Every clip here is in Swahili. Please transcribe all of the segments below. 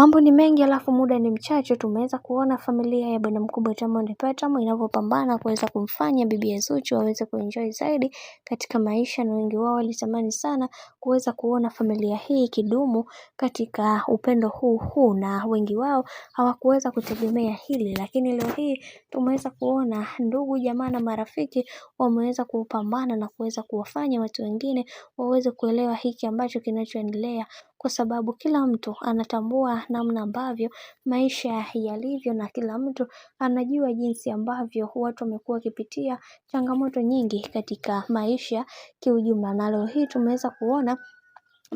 Mambo ni mengi alafu muda ni mchache. Tumeweza kuona familia ya bwana mkubwa Diamond Platnumz inavyopambana kuweza kumfanya bibi Zuchu waweze kuenjoy zaidi katika maisha, na wengi wao walitamani sana kuweza kuona familia hii ikidumu katika upendo huu, na wengi wao hawakuweza kutegemea hili, lakini leo hii tumeweza kuona ndugu jamaa na marafiki wameweza kupambana na kuweza kuwafanya watu wengine waweze kuelewa hiki ambacho kinachoendelea, kwa sababu kila mtu anatambua namna ambavyo maisha yalivyo, na kila mtu anajua jinsi ambavyo watu wamekuwa wakipitia changamoto nyingi katika maisha kiujumla. Na leo hii tumeweza kuona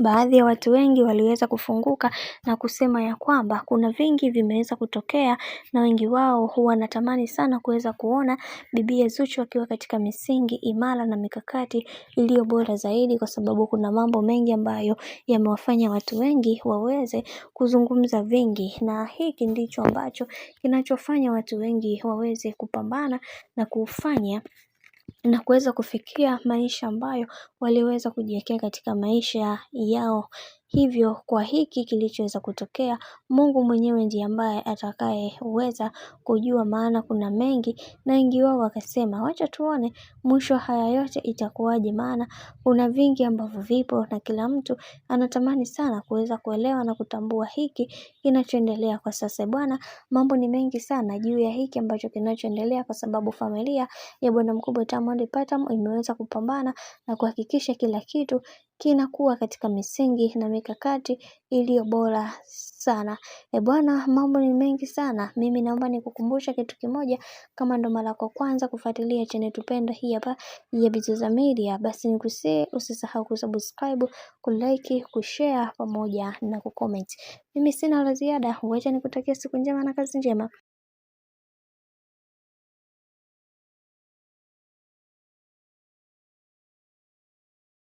baadhi ya watu wengi waliweza kufunguka na kusema ya kwamba kuna vingi vimeweza kutokea, na wengi wao huwa wanatamani sana kuweza kuona bibi Zuchu akiwa katika misingi imara na mikakati iliyo bora zaidi, kwa sababu kuna mambo mengi ambayo yamewafanya watu wengi waweze kuzungumza vingi, na hiki ndicho ambacho kinachofanya watu wengi waweze kupambana na kufanya na kuweza kufikia maisha ambayo waliweza kujiwekea katika maisha yao. Hivyo kwa hiki kilichoweza kutokea, Mungu mwenyewe ndiye ambaye atakayeweza kujua, maana kuna mengi, na wengi wao wakasema wacha tuone mwisho haya yote itakuwaje, maana kuna vingi ambavyo vipo na kila mtu anatamani sana kuweza kuelewa na kutambua hiki kinachoendelea kwa sasa. Bwana, mambo ni mengi sana juu ya hiki ambacho kinachoendelea, kwa sababu familia ya bwana mkubwa Diamond Platnumz imeweza kupambana na kuhakikisha kila kitu kinakuwa katika misingi na mikakati iliyo bora sana. Bwana, mambo ni mengi sana. Mimi naomba nikukumbusha kitu kimoja, kama ndo mara yako kwanza kufuatilia channel tupenda hii hapa ya Bizoza Media, basi nikusii usisahau kusubscribe, kulike, kushare pamoja na kucomment. Mimi sina la ziada, wacha nikutakia siku njema na kazi njema.